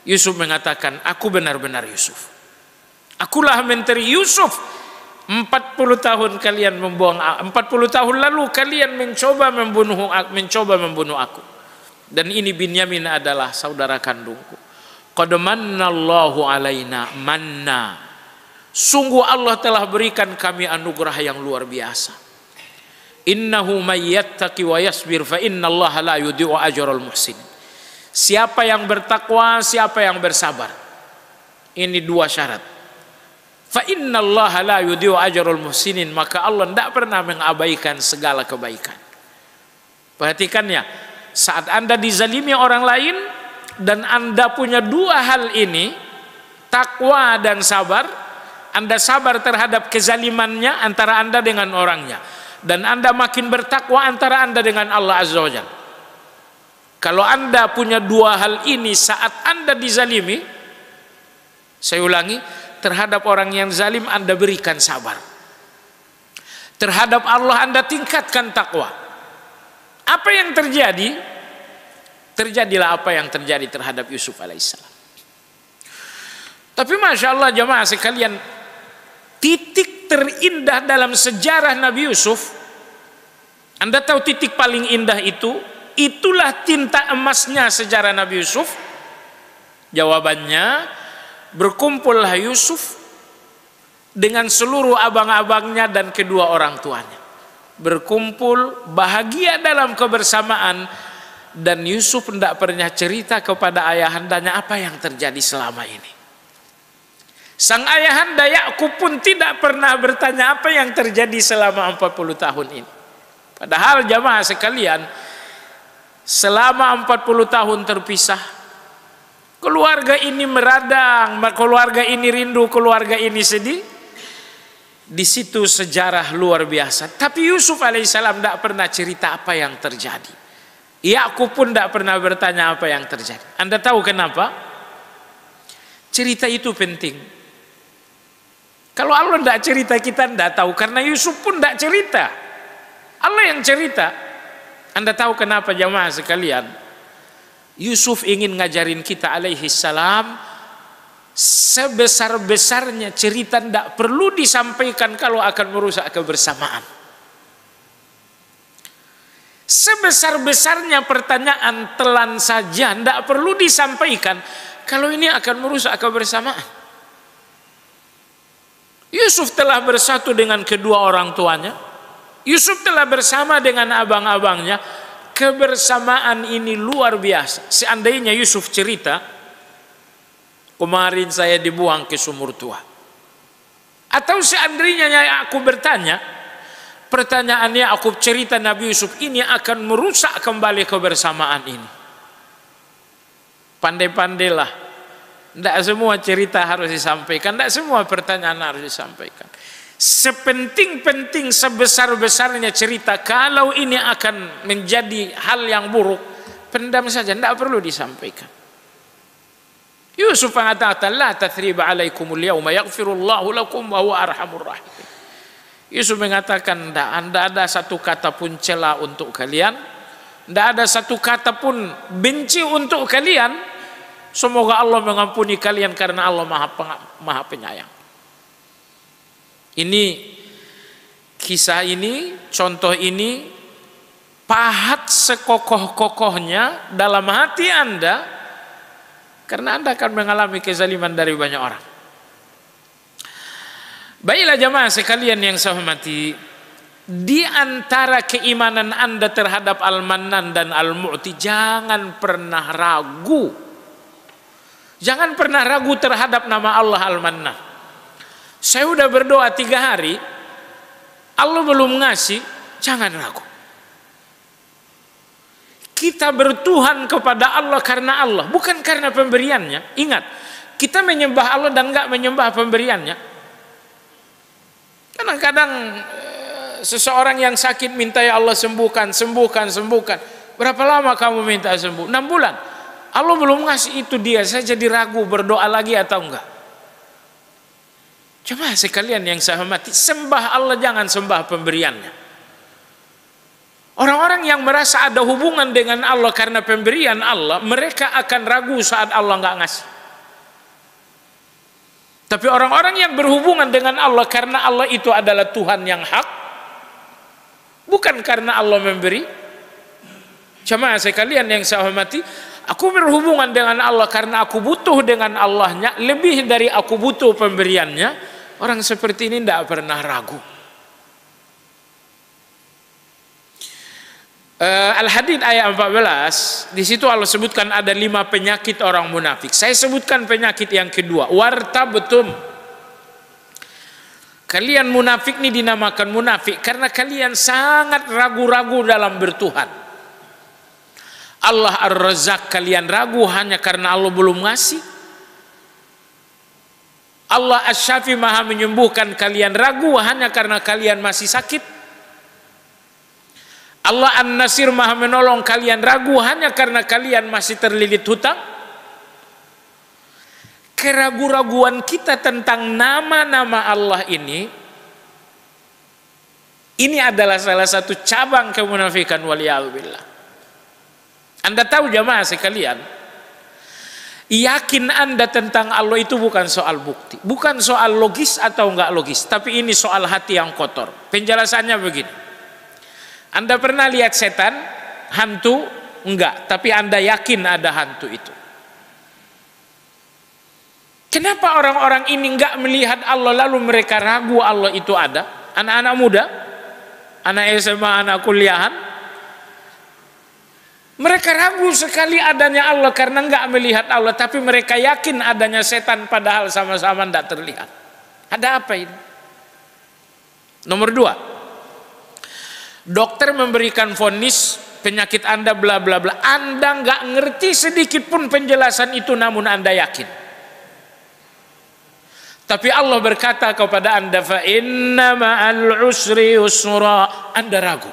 Yusuf mengatakan, aku benar-benar Yusuf. Akulah menteri Yusuf 40 tahun kalian membuang, 40 tahun lalu kalian mencoba membunuh aku. Dan ini Binyamin adalah saudara kandungku. Qad mannallahu alaina manna. Sungguh Allah telah berikan kami anugerah yang luar biasa. Innahu may yattaqi wa yasbir fa innallaha la yudhi'u ajral muhsin. Siapa yang bertakwa, siapa yang bersabar. Ini dua syarat. Fa innallaha la yudhi'u ajral muhsinin, maka Allah tidak pernah mengabaikan segala kebaikan. Perhatikannya, saat Anda dizalimi orang lain dan Anda punya dua hal ini, takwa dan sabar, Anda sabar terhadap kezalimannya antara Anda dengan orangnya, dan Anda makin bertakwa antara Anda dengan Allah Azza wa Jalla. Kalau Anda punya dua hal ini saat Anda dizalimi, saya ulangi, terhadap orang yang zalim Anda berikan sabar, terhadap Allah Anda tingkatkan takwa. Apa yang terjadi? Terjadilah apa yang terjadi terhadap Yusuf alaihissalam. Tapi Masya Allah jamaah sekalian, titik terindah dalam sejarah Nabi Yusuf, Anda tahu titik paling indah itu? Itulah tinta emasnya sejarah Nabi Yusuf. Jawabannya, berkumpullah Yusuf dengan seluruh abang-abangnya dan kedua orang tuanya. Berkumpul bahagia dalam kebersamaan, dan Yusuf tidak pernah cerita kepada ayahandanya apa yang terjadi selama ini. Sang ayahanda Yakub pun tidak pernah bertanya apa yang terjadi selama 40 tahun ini. Padahal jamaah sekalian, selama 40 tahun terpisah, keluarga ini meradang, keluarga ini rindu, keluarga ini sedih. Di situ sejarah luar biasa. Tapi Yusuf alaihissalam tidak pernah cerita apa yang terjadi. Yakub pun tidak pernah bertanya apa yang terjadi. Anda tahu kenapa? Cerita itu penting. Kalau Allah tidak cerita, kita tidak tahu. Karena Yusuf pun tidak cerita, Allah yang cerita. Anda tahu kenapa jamaah sekalian? Yusuf ingin ngajarin kita alaihi salam, sebesar-besarnya cerita tidak perlu disampaikan kalau akan merusak kebersamaan. Sebesar-besarnya pertanyaan telan saja tidak perlu disampaikan kalau ini akan merusak kebersamaan. Yusuf telah bersatu dengan kedua orang tuanya. Yusuf telah bersama dengan abang-abangnya. Kebersamaan ini luar biasa. Seandainya Yusuf cerita, kemarin saya dibuang ke sumur tua, atau seandainya aku bertanya, pertanyaannya aku cerita Nabi Yusuf, ini akan merusak kembali kebersamaan ini. Pandai-pandailah, tidak semua cerita harus disampaikan, tidak semua pertanyaan harus disampaikan. Sepenting-penting, sebesar-besarnya cerita, kalau ini akan menjadi hal yang buruk, pendam saja, tidak perlu disampaikan. Yusuf mengatakan, la tathriba alaikumul yawma yaghfirullahu lakum wa huwa arhamur rahimin. Yusuf mengatakan, tidak ada satu kata pun cela untuk kalian, tidak ada satu kata pun benci untuk kalian. Semoga Allah mengampuni kalian karena Allah maha penyayang. Ini kisah ini, contoh ini pahat sekokoh-kokohnya dalam hati Anda, karena Anda akan mengalami kezaliman dari banyak orang. Baiklah jamaah sekalian yang saya hormati, di antara keimanan Anda terhadap Al-Mannan dan Al-Mu'ti, jangan pernah ragu. Jangan pernah ragu terhadap nama Allah Al-Mannan. Saya sudah berdoa 3 hari, Allah belum ngasih, jangan ragu. Kita bertuhan kepada Allah karena Allah, bukan karena pemberiannya. Ingat, kita menyembah Allah dan enggak menyembah pemberiannya. Kadang-kadang seseorang yang sakit minta, ya Allah sembuhkan, sembuhkan, sembuhkan. Berapa lama kamu minta sembuh? 6 bulan. Allah belum ngasih itu, dia saya jadi ragu berdoa lagi atau enggak. Coba sekalian yang saya hormati, sembah Allah, jangan sembah pemberiannya. Orang-orang yang merasa ada hubungan dengan Allah karena pemberian Allah, mereka akan ragu saat Allah enggak ngasih. Tapi orang-orang yang berhubungan dengan Allah karena Allah itu adalah Tuhan yang hak, bukan karena Allah memberi. Jamaah sekalian yang saya hormati, aku berhubungan dengan Allah karena aku butuh dengan Allahnya lebih dari aku butuh pemberiannya. Orang seperti ini tidak pernah ragu. Al-Hadid ayat 14, di situ Allah sebutkan ada 5 penyakit orang munafik. Saya sebutkan penyakit yang kedua, wartabtum. Kalian munafik ini dinamakan munafik karena kalian sangat ragu-ragu dalam bertuhan. Allah Ar-Razzaq kalian ragu hanya karena Allah belum ngasih. Allah Asy-Syafi Maha menyembuhkan kalian ragu hanya karena kalian masih sakit. Allah An-Nasir Maha menolong kalian ragu hanya karena kalian masih terlilit hutang. Keraguan-raguan kita tentang nama-nama Allah ini adalah salah satu cabang kemunafikan, waliyahzubillah. Anda tahu jamaah sekalian, yakin Anda tentang Allah itu bukan soal bukti, bukan soal logis atau enggak logis, tapi ini soal hati yang kotor. Penjelasannya begini. Anda pernah lihat setan, hantu? Enggak, tapi Anda yakin ada hantu itu. Kenapa orang-orang ini enggak melihat Allah lalu mereka ragu Allah itu ada? Anak-anak muda, anak SMA, anak kuliahan, mereka ragu sekali adanya Allah karena enggak melihat Allah, tapi mereka yakin adanya setan padahal sama-sama enggak terlihat. Ada apa ini? Nomor 2. Dokter memberikan vonis penyakit Anda bla bla bla. Anda nggak ngerti sedikit pun penjelasan itu, namun Anda yakin. Tapi Allah berkata kepada Anda, fa inna ma'al usri yusra. Anda ragu.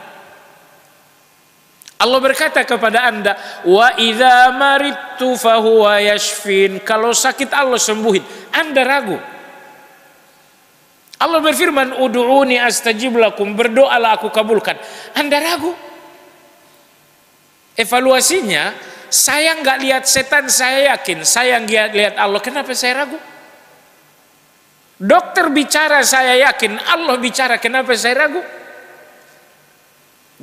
Allah berkata kepada Anda, wa idza maridtu fahuwa yashfin. Kalau sakit Allah sembuhin. Anda ragu. Allah berfirman, ud'uni astajib lakum, berdoalah aku kabulkan. Anda ragu. Evaluasinya, saya nggak lihat setan, saya yakin. Saya nggak lihat Allah, kenapa saya ragu? Dokter bicara, saya yakin. Allah bicara, kenapa saya ragu?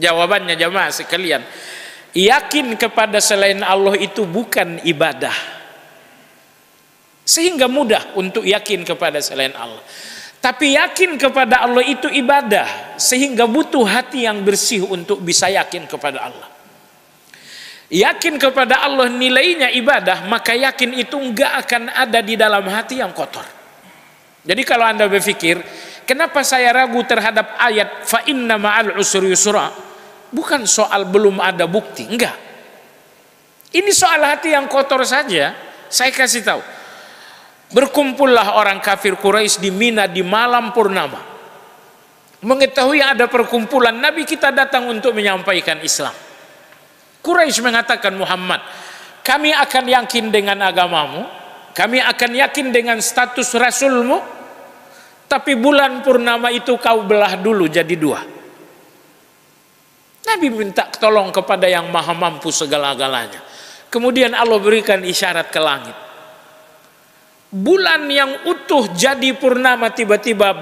Jawabannya jamaah sekalian, yakin kepada selain Allah itu bukan ibadah, sehingga mudah untuk yakin kepada selain Allah. Tapi yakin kepada Allah itu ibadah, sehingga butuh hati yang bersih untuk bisa yakin kepada Allah. Yakin kepada Allah nilainya ibadah, maka yakin itu enggak akan ada di dalam hati yang kotor. Jadi kalau Anda berpikir, kenapa saya ragu terhadap ayat fa inna ma'al usri yusra? Bukan soal belum ada bukti, enggak. Ini soal hati yang kotor saja. Saya kasih tahu. Berkumpullah orang kafir Quraisy di Mina di malam purnama. Mengetahui ada perkumpulan, Nabi kita datang untuk menyampaikan Islam. Quraisy mengatakan, Muhammad, kami akan yakin dengan agamamu, kami akan yakin dengan status rasulmu, tapi bulan purnama itu kau belah dulu jadi 2. Nabi minta tolong kepada yang maha mampu segala-galanya. Kemudian Allah berikan isyarat ke langit. Bulan yang utuh jadi purnama tiba-tiba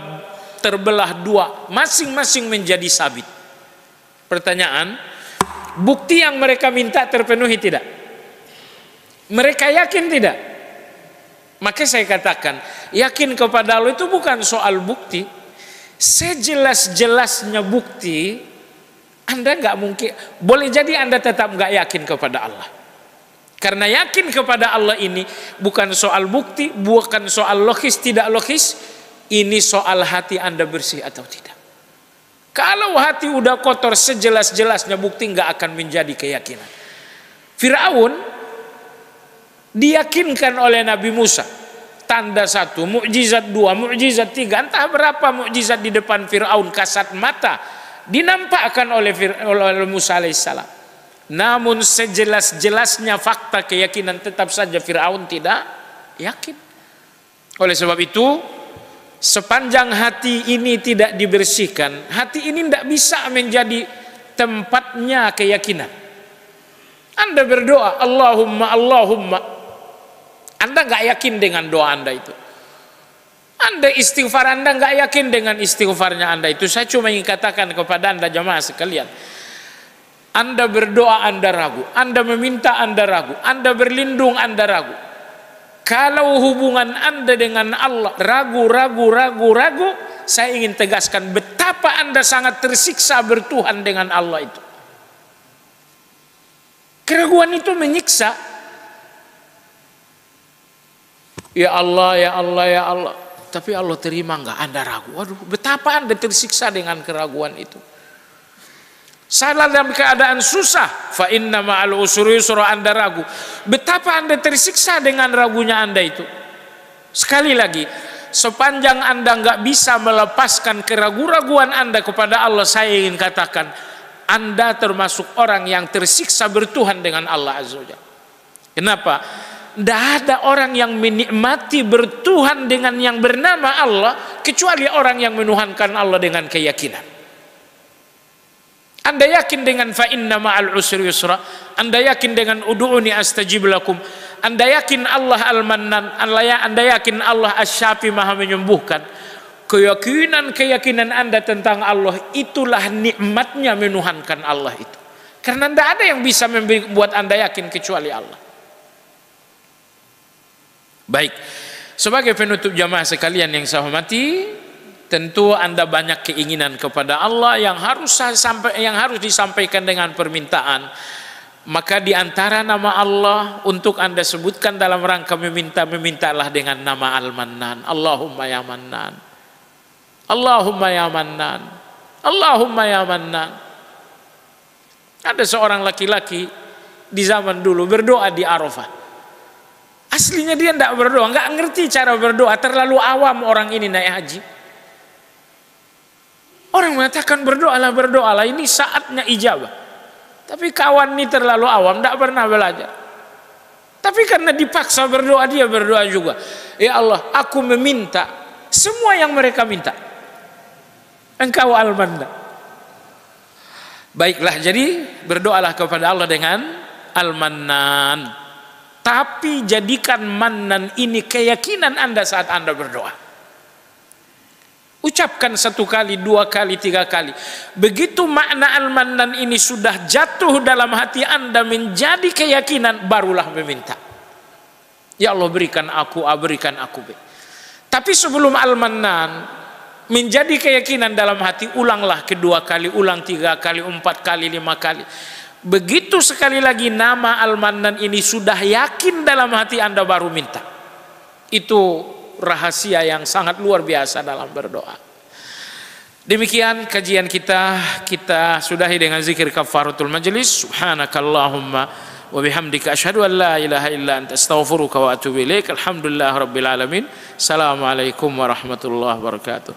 terbelah 2, masing-masing menjadi sabit. Pertanyaan, bukti yang mereka minta terpenuhi tidak? Mereka yakin tidak? Maka saya katakan, yakin kepada Allah itu bukan soal bukti. Sejelas-jelasnya bukti, Anda nggak mungkin, boleh jadi Anda tetap nggak yakin kepada Allah. Karena yakin kepada Allah ini bukan soal bukti, bukan soal logis, tidak logis. Ini soal hati Anda bersih atau tidak. Kalau hati udah kotor, sejelas-jelasnya bukti nggak akan menjadi keyakinan. Firaun diyakinkan oleh Nabi Musa. Tanda 1, mukjizat 2, mukjizat 3. Entah berapa mukjizat di depan Firaun, kasat mata dinampakkan oleh Musa alaihissalam. Namun sejelas-jelasnya fakta keyakinan tetap saja Firaun tidak yakin. Oleh sebab itu, sepanjang hati ini tidak dibersihkan, hati ini tidak bisa menjadi tempatnya keyakinan. Anda berdoa, Allahumma, Allahumma, Anda nggak yakin dengan doa Anda itu. Anda istighfar, Anda nggak yakin dengan istighfarnya Anda itu. Saya cuma ingin katakan kepada Anda jamaah sekalian, Anda berdoa Anda ragu, Anda meminta Anda ragu, Anda berlindung Anda ragu. Kalau hubungan Anda dengan Allah ragu, saya ingin tegaskan betapa Anda sangat tersiksa bertuhan dengan Allah itu. Keraguan itu menyiksa. Ya Allah, ya Allah, ya Allah. Tapi Allah terima enggak? Anda ragu. Waduh, betapa Anda tersiksa dengan keraguan itu. Salah dalam keadaan susah, fa inna ma'al usri yusra, Anda ragu. Betapa Anda tersiksa dengan ragunya Anda itu. Sekali lagi, sepanjang Anda enggak bisa melepaskan keraguan Anda kepada Allah, saya ingin katakan Anda termasuk orang yang tersiksa bertuhan dengan Allah Azza wa Jalla. Kenapa? Tidak ada orang yang menikmati bertuhan dengan yang bernama Allah kecuali orang yang menuhankan Allah dengan keyakinan. Anda yakin dengan fa inna ma'al usri yusra, Anda yakin dengan ud'uni astajib lakum, Anda yakin Allah Al-Mannan, Anda yakin Allah Asy-Syafi Maha menyembuhkan. Keyakinan Anda tentang Allah itulah nikmatnya menuhankan Allah itu. Karena tidak ada yang bisa membuat Anda yakin kecuali Allah. Baik, sebagai penutup jamaah sekalian yang saya hormati, tentu Anda banyak keinginan kepada Allah yang harus disampaikan dengan permintaan. Maka di antara nama Allah untuk Anda sebutkan dalam rangka memintalah dengan nama Al-Mannan. Allahumma ya Mannan, Allahumma ya Mannan, Allahumma ya Mannan. Ada seorang laki-laki di zaman dulu berdoa di Arafah. Aslinya dia tidak berdoa, nggak ngerti cara berdoa, terlalu awam orang ini naik haji. Orang mengatakan berdoalah, ini saatnya ijabah. Tapi kawan ini terlalu awam, tidak pernah belajar. Tapi karena dipaksa berdoa, dia berdoa juga. Ya Allah, aku meminta semua yang mereka minta. Engkau Al-Mannan. Baiklah, jadi berdoalah kepada Allah dengan Al-Mannan. Tapi jadikan Mannan ini keyakinan Anda saat Anda berdoa. Ucapkan 1 kali, 2 kali, 3 kali. Begitu makna Al-Mannan ini sudah jatuh dalam hati Anda menjadi keyakinan, barulah meminta. Ya Allah, berikan aku A, berikan aku B. Tapi sebelum Al-Mannan menjadi keyakinan dalam hati, ulanglah kedua kali, ulang 3 kali, 4 kali, 5 kali. Begitu sekali lagi nama Al-Mannan ini sudah yakin dalam hati Anda, baru minta. Itu rahasia yang sangat luar biasa dalam berdoa. Demikian kajian kita sudahi dengan zikir kafaratul majlis. Subhanakallahumma wa bihamdika asyhadu an la ilaha illa anta astaghfiruka wa atubu ilaik. Alhamdulillah rabbil alamin. Assalamualaikum warahmatullahi wabarakatuh.